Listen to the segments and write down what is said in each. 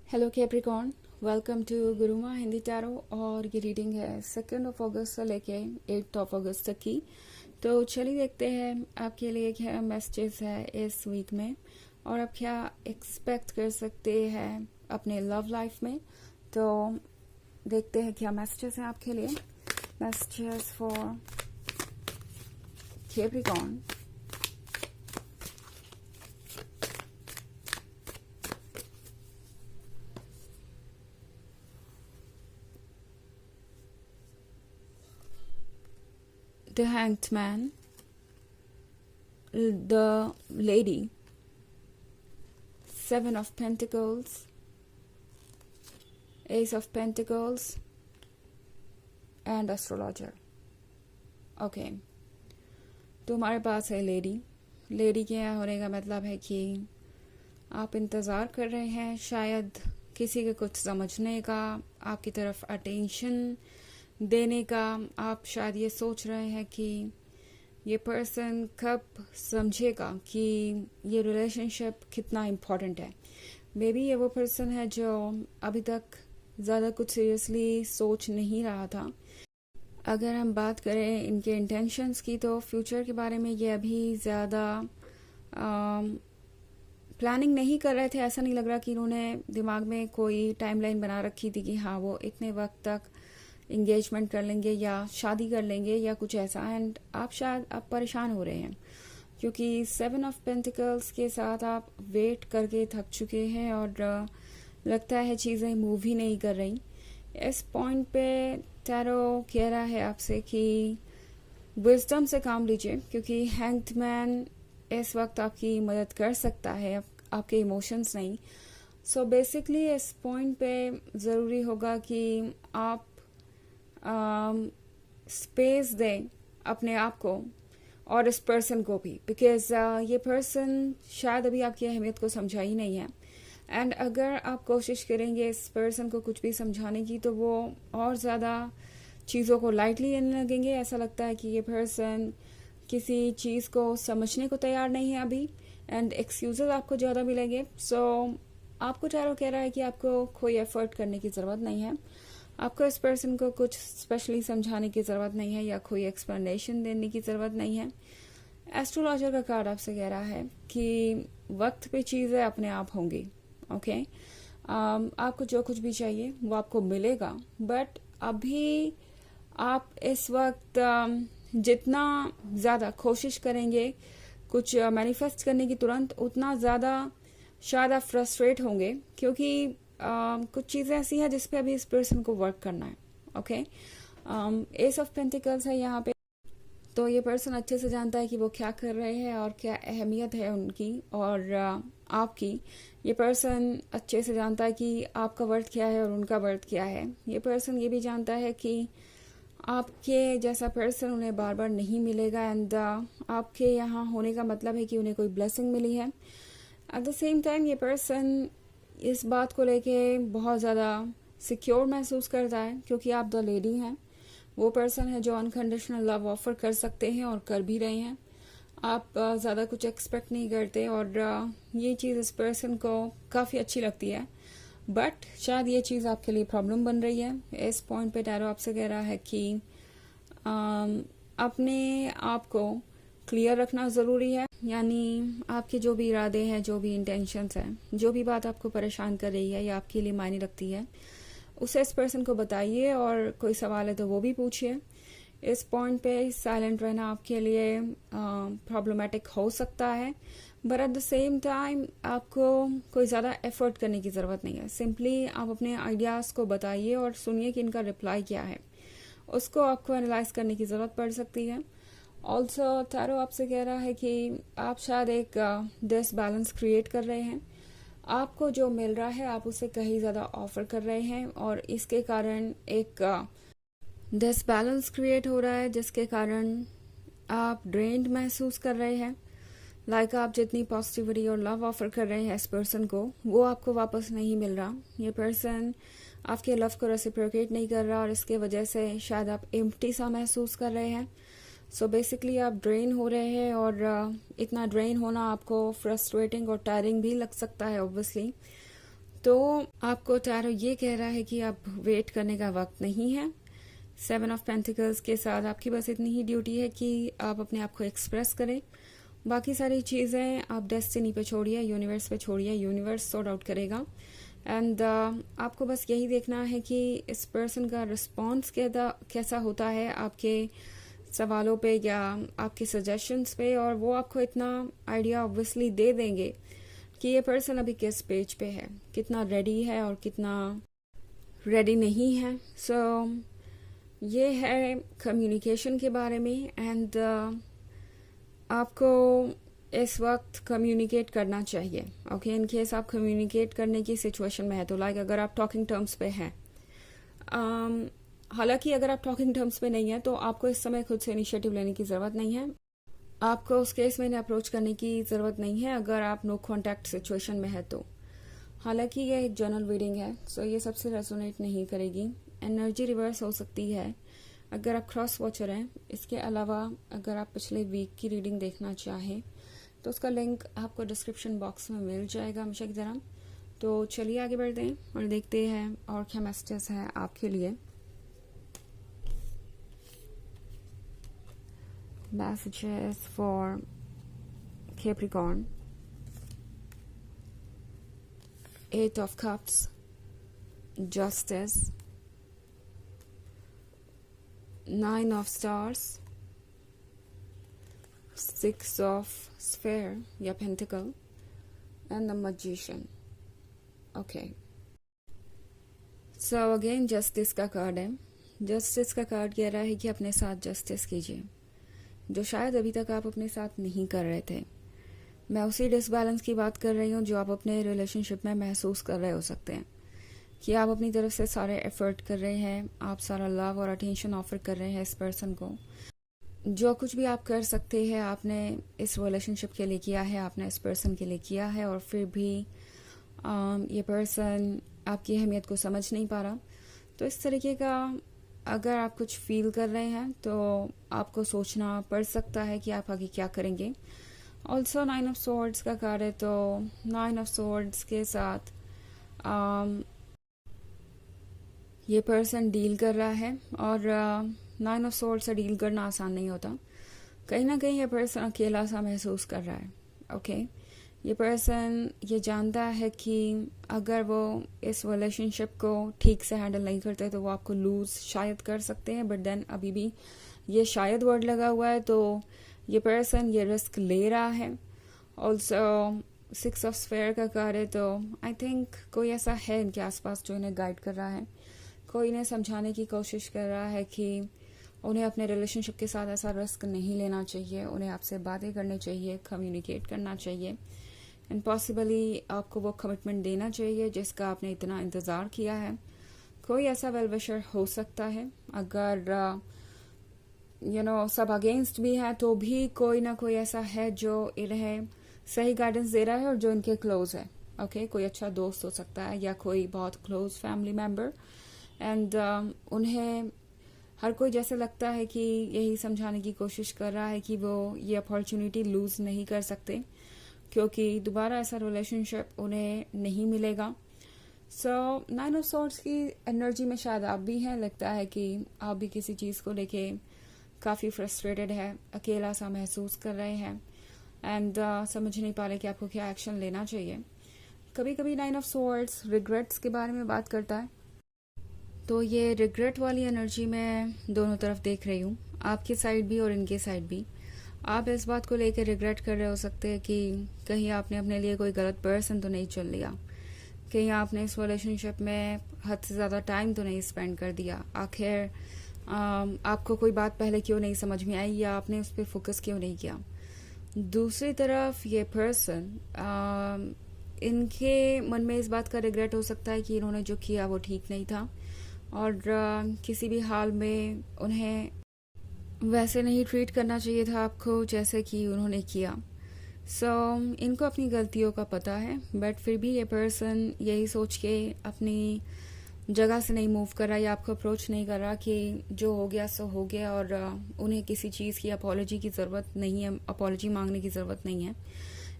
Hello Capricorn, welcome to Gurumaa Hindi tarot. और ये reading है 2 अगस्त से लेके 8 अगस्त तक की। तो चलिए देखते हैं आपके लिए क्या मैसेजेस है इस वीक में और आप क्या एक्सपेक्ट कर सकते हैं अपने लव लाइफ में। तो देखते हैं क्या मैसेजेस हैं आपके लिए। Messages for Capricorn. The Hanged Man, the Lady, 7 of Pentacles, Ace of Pentacles, and Astrologer. Okay, तो हमारे पास है लेडी के यहाँ होने का मतलब है कि आप इंतज़ार कर रहे हैं शायद किसी के कुछ समझने का, आपकी तरफ अटेंशन देने का। आप शायद ये सोच रहे हैं कि ये पर्सन कब समझेगा कि ये रिलेशनशिप कितना इम्पोर्टेंट है। मे बी ये वो पर्सन है जो अभी तक ज़्यादा कुछ सीरियसली सोच नहीं रहा था। अगर हम बात करें इनके इंटेंशंस की तो फ्यूचर के बारे में ये अभी ज़्यादा प्लानिंग नहीं कर रहे थे। ऐसा नहीं लग रहा कि इन्होंने दिमाग में कोई टाइमलाइन बना रखी थी कि हाँ वो इतने वक्त तक इंगेजमेंट कर लेंगे या शादी कर लेंगे या कुछ ऐसा। एंड आप परेशान हो रहे हैं क्योंकि 7 ऑफ पेंटिकल्स के साथ आप वेट करके थक चुके हैं और लगता है चीज़ें मूव ही नहीं कर रही। इस पॉइंट पे टैरो कह रहा है आपसे कि विजडम से काम लीजिए क्योंकि हैंग्ड मैन इस वक्त आपकी मदद कर सकता है, आपके इमोशंस नहीं। सो बेसिकली इस पॉइंट पे ज़रूरी होगा कि आप स्पेस दें अपने आप को और इस पर्सन को भी, बिकॉज ये पर्सन शायद अभी आपकी अहमियत को समझा ही नहीं है। एंड अगर आप कोशिश करेंगे इस पर्सन को कुछ भी समझाने की तो वो और ज़्यादा चीज़ों को लाइटली लेने लगेंगे। ऐसा लगता है कि ये पर्सन किसी चीज़ को समझने को तैयार नहीं है अभी एंड एक्सक्यूजेज आपको ज़्यादा मिलेंगे। सो आपको चारों कह रहा है कि आपको कोई एफर्ट करने की ज़रूरत नहीं है, आपको इस पर्सन को कुछ स्पेशली समझाने की ज़रूरत नहीं है या कोई एक्सप्लेनेशन देने की ज़रूरत नहीं है। एस्ट्रोलॉजर का कार्ड आपसे कह रहा है कि वक्त पे चीज़ें अपने आप होंगी। ओके, आपको जो कुछ भी चाहिए वो आपको मिलेगा, बट अभी आप इस वक्त जितना ज़्यादा कोशिश करेंगे कुछ मैनिफेस्ट करने की तुरंत, उतना ज़्यादा शायद आप फ्रस्ट्रेट होंगे क्योंकि कुछ चीज़ें ऐसी हैं जिसपे अभी इस पर्सन को वर्क करना है। ओके, एस ऑफ पेंटिकल्स है यहाँ पे, तो ये पर्सन अच्छे से जानता है कि वो क्या कर रहे हैं और क्या अहमियत है उनकी और आपकी। ये पर्सन अच्छे से जानता है कि आपका वर्थ क्या है और उनका वर्थ क्या है। ये पर्सन ये भी जानता है कि आपके जैसा पर्सन उन्हें बार बार नहीं मिलेगा एंड आपके यहाँ होने का मतलब है कि उन्हें कोई ब्लेसिंग मिली है। एट द सेम टाइम ये पर्सन इस बात को लेके बहुत ज़्यादा सिक्योर महसूस करता है क्योंकि आप द लेडी हैं। वो पर्सन है जो अनकंडीशनल लव ऑफर कर सकते हैं और कर भी रहे हैं। आप ज़्यादा कुछ एक्सपेक्ट नहीं करते और ये चीज़ इस पर्सन को काफ़ी अच्छी लगती है, बट शायद ये चीज़ आपके लिए प्रॉब्लम बन रही है। इस पॉइंट पे टैरो आपसे कह रहा है कि अपने आप को क्लियर रखना ज़रूरी है, यानी आपके जो भी इरादे हैं, जो भी इंटेंशंस हैं, जो भी बात आपको परेशान कर रही है या आपके लिए मायने रखती है, उसे इस पर्सन को बताइए और कोई सवाल है तो वो भी पूछिए। इस पॉइंट पे साइलेंट रहना आपके लिए प्रॉब्लमेटिक हो सकता है, but at the same time आपको कोई ज़्यादा एफर्ट करने की ज़रूरत नहीं है। सिंपली आप अपने आइडियाज़ को बताइए और सुनिए कि इनका रिप्लाई क्या है, उसको आपको एनालाइज करने की ज़रूरत पड़ सकती है। ऑल्सो टैरो आपसे कह रहा है कि आप शायद एक डिसबैलेंस क्रिएट कर रहे हैं। आपको जो मिल रहा है आप उसे कहीं ज़्यादा ऑफर कर रहे हैं और इसके कारण एक डिसबैलेंस क्रिएट हो रहा है जिसके कारण आप ड्रेन्ड महसूस कर रहे हैं। लाइक आप जितनी पॉजिटिविटी और लव ऑफर कर रहे हैं इस पर्सन को, वो आपको वापस नहीं मिल रहा। ये पर्सन आपके लव को रेसिप्रोकेट नहीं कर रहा और इसके वजह से शायद आप एम्प्टी सा महसूस कर रहे हैं। सो बेसिकली आप ड्रेन हो रहे हैं और इतना ड्रेन होना आपको फ्रस्ट्रेटिंग और टायरिंग भी लग सकता है ऑब्वियसली। तो आपको टैरो ये कह रहा है कि अब वेट करने का वक्त नहीं है। 7 ऑफ पेंटिकल्स के साथ आपकी बस इतनी ही ड्यूटी है कि आप अपने आप को एक्सप्रेस करें। बाकी सारी चीज़ें आप डेस्टिनी पे छोड़िए, यूनिवर्स पे छोड़िए, यूनिवर्स सॉर्ट आउट करेगा। एंड आपको बस यही देखना है कि इस पर्सन का रिस्पॉन्स कैसा होता है आपके सवालों पे या आपके सजेशंस पे, और वो आपको इतना आइडिया ऑब्वियसली दे देंगे कि ये पर्सन अभी किस पेज पे है, कितना रेडी है और कितना रेडी नहीं है। सो ये है कम्युनिकेशन के बारे में। एंड आपको इस वक्त कम्युनिकेट करना चाहिए। ओके, इन केस आप कम्युनिकेट करने की सिचुएशन में है तो लाइक अगर आप टॉकिंग टर्म्स पे हैं, हालांकि अगर आप टॉकिंग टर्म्स पे नहीं है तो आपको इस समय खुद से इनिशिएटिव लेने की ज़रूरत नहीं है। आपको उस केस में अप्रोच करने की ज़रूरत नहीं है अगर आप नो कॉन्टैक्ट सिचुएशन में है तो। हालांकि ये एक जर्नल रीडिंग है, सो ये सबसे रेजोनेट नहीं करेगी। एनर्जी रिवर्स हो सकती है अगर आप क्रॉस वॉचर हैं। इसके अलावा अगर आप पिछले वीक की रीडिंग देखना चाहें तो उसका लिंक आपको डिस्क्रिप्शन बॉक्स में मिल जाएगा हमेशा की तरह। तो चलिए आगे बढ़ते हैं और देखते हैं और क्या मैसेजेस है आपके लिए। Messages for Capricorn. 8 of Cups, Justice, 9 of Stars, 6 of Sphere या Pentacle, and the Magician. Okay. So again Justice का कार्ड है। Justice का कार्ड कह रहा है कि अपने साथ जस्टिस कीजिए जो शायद अभी तक आप अपने साथ नहीं कर रहे थे। मैं उसी डिसबैलेंस की बात कर रही हूँ जो आप अपने रिलेशनशिप में महसूस कर रहे हो सकते हैं कि आप अपनी तरफ से सारे एफर्ट कर रहे हैं, आप सारा लव और अटेंशन ऑफर कर रहे हैं इस पर्सन को। जो कुछ भी आप कर सकते हैं आपने इस रिलेशनशिप के लिए किया है, आपने इस पर्सन के लिए किया है, और फिर भी ये पर्सन आपकी अहमियत को समझ नहीं पा रहा। तो इस तरीके का अगर आप कुछ फील कर रहे हैं तो आपको सोचना पड़ सकता है कि आप आगे क्या करेंगे। ऑल्सो 9 ऑफ स्वॉर्ड्स का कार्ड है, तो 9 ऑफ स्वॉर्ड्स के साथ ये पर्सन डील कर रहा है, और 9 ऑफ स्वॉर्ड्स से डील करना आसान नहीं होता। कहीं ना कहीं ये पर्सन अकेला सा महसूस कर रहा है। ओके, ये पर्सन ये जानता है कि अगर वो इस रिलेशनशिप को ठीक से हैंडल नहीं करते तो वो आपको लूज शायद कर सकते हैं, बट देन अभी भी ये शायद वर्ड लगा हुआ है, तो ये पर्सन ये रिस्क ले रहा है। ऑल्सो 6 ऑफ स्फेयर का कार्ड है, तो आई थिंक कोई ऐसा है इनके आसपास जो इन्हें गाइड कर रहा है, कोई इन्हें समझाने की कोशिश कर रहा है कि उन्हें अपने रिलेशनशिप के साथ ऐसा रिस्क नहीं लेना चाहिए, उन्हें आपसे बातें करनी चाहिए, कम्युनिकेट करना चाहिए, एंड पॉसिबली आपको वो कमिटमेंट देना चाहिए जिसका आपने इतना इंतज़ार किया है। कोई ऐसा वेल विशर हो सकता है। अगर सब अगेंस्ट भी है तो भी कोई ना कोई ऐसा है जो इन्हें सही गाइडेंस दे रहा है और जो इनके क्लोज है। ओके, कोई अच्छा दोस्त हो सकता है या कोई बहुत क्लोज फैमिली मेम्बर, एंड उन्हें हर कोई जैसे लगता है कि यही समझाने की कोशिश कर रहा है कि वो ये अपॉर्चुनिटी लूज नहीं कर सकते क्योंकि दोबारा ऐसा रिलेशनशिप उन्हें नहीं मिलेगा। सो 9 ऑफ स्वॉर्ड्स की एनर्जी में शायद आप भी हैं। लगता है कि आप भी किसी चीज़ को लेके काफ़ी फ्रस्ट्रेटेड है, अकेला सा महसूस कर रहे हैं, एंड समझ नहीं पा रहे कि आपको क्या एक्शन लेना चाहिए। कभी कभी 9 ऑफ स्वॉर्ड्स रिग्रेट्स के बारे में बात करता है, तो ये रिग्रेट वाली एनर्जी मैं दोनों तरफ देख रही हूँ, आपकी साइड भी और इनके साइड भी। आप इस बात को लेकर रिग्रेट कर रहे हो सकते हैं कि कहीं आपने अपने लिए कोई गलत पर्सन तो नहीं चुन लिया, कहीं आपने इस रिलेशनशिप में हद से ज़्यादा टाइम तो नहीं स्पेंड कर दिया, आखिर आपको कोई बात पहले क्यों नहीं समझ में आई या आपने उस पर फोकस क्यों नहीं किया। दूसरी तरफ ये पर्सन इनके मन में इस बात का रिग्रेट हो सकता है कि इन्होंने जो किया वो ठीक नहीं था और किसी भी हाल में उन्हें वैसे नहीं ट्रीट करना चाहिए था आपको जैसे कि उन्होंने किया। इनको अपनी गलतियों का पता है, बट फिर भी ये पर्सन यही सोच के अपनी जगह से नहीं मूव कर रहा या आपको अप्रोच नहीं कर रहा कि जो हो गया सो हो गया, और उन्हें किसी चीज़ की अपॉलॉजी की ज़रूरत नहीं है, अपॉलॉजी मांगने की ज़रूरत नहीं है,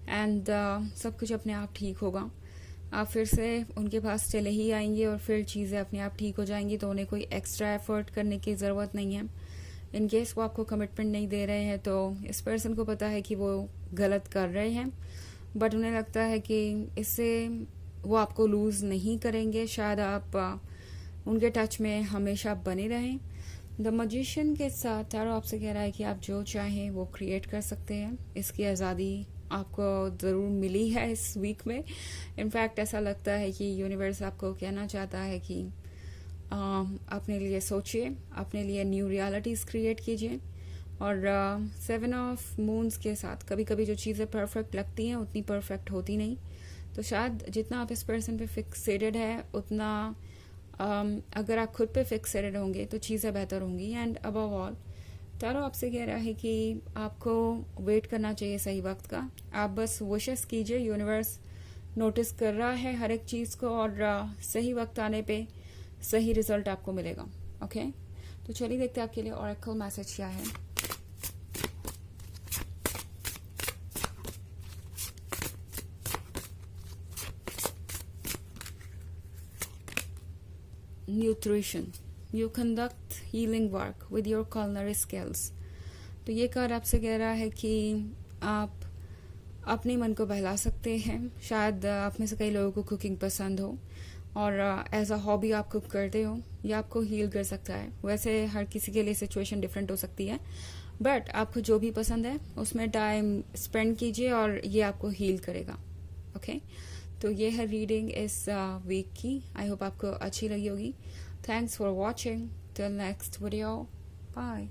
एंड सब कुछ अपने आप ठीक होगा। आप फिर से उनके पास चले ही आएंगे और फिर चीज़ें अपने आप ठीक हो जाएंगी, तो उन्हें कोई एक्स्ट्रा एफर्ट करने की ज़रूरत नहीं है। इन केस वो आपको कमिटमेंट नहीं दे रहे हैं तो इस पर्सन को पता है कि वो गलत कर रहे हैं, बट उन्हें लगता है कि इससे वो आपको लूज़ नहीं करेंगे, शायद आप उनके टच में हमेशा बने रहें। द मजिशियन के साथ टैरो आपसे कह रहा है कि आप जो चाहें वो क्रिएट कर सकते हैं, इसकी आज़ादी आपको ज़रूर मिली है इस वीक में। इनफैक्ट ऐसा लगता है कि यूनिवर्स आपको कहना चाहता है कि अपने लिए सोचिए, अपने लिए न्यू रियलिटीज़ क्रिएट कीजिए। और 7 ऑफ मून्स के साथ कभी कभी जो चीज़ें परफेक्ट लगती हैं उतनी परफेक्ट होती नहीं, तो शायद जितना आप इस पर्सन पे फिक्सेटेड है उतना अगर आप खुद पे फिक्सेटेड होंगे तो चीज़ें बेहतर होंगी। एंड अबव ऑल टैरो आपसे कह रहा है कि आपको वेट करना चाहिए सही वक्त का, आप बस विशेस कीजिए, यूनिवर्स नोटिस कर रहा है हर एक चीज़ को और सही वक्त आने पे सही रिजल्ट आपको मिलेगा। ओके, तो चलिए देखते हैं आपके लिए ऑरेकल मैसेज क्या है। Nutrition, you conduct healing work with your culinary skills. तो ये कार्ड आपसे कह रहा है कि आप अपने मन को बहला सकते हैं। शायद आप में से कई लोगों को कुकिंग पसंद हो और एज अ हॉबी आप कुक करते हो, ये आपको हील कर सकता है। वैसे हर किसी के लिए सिचुएशन डिफरेंट हो सकती है, बट आपको जो भी पसंद है उसमें टाइम स्पेंड कीजिए और ये आपको हील करेगा। ओके, तो ये है रीडिंग इस वीक की। आई होप आपको अच्छी लगी होगी। Thanks for watching, till next video, bye.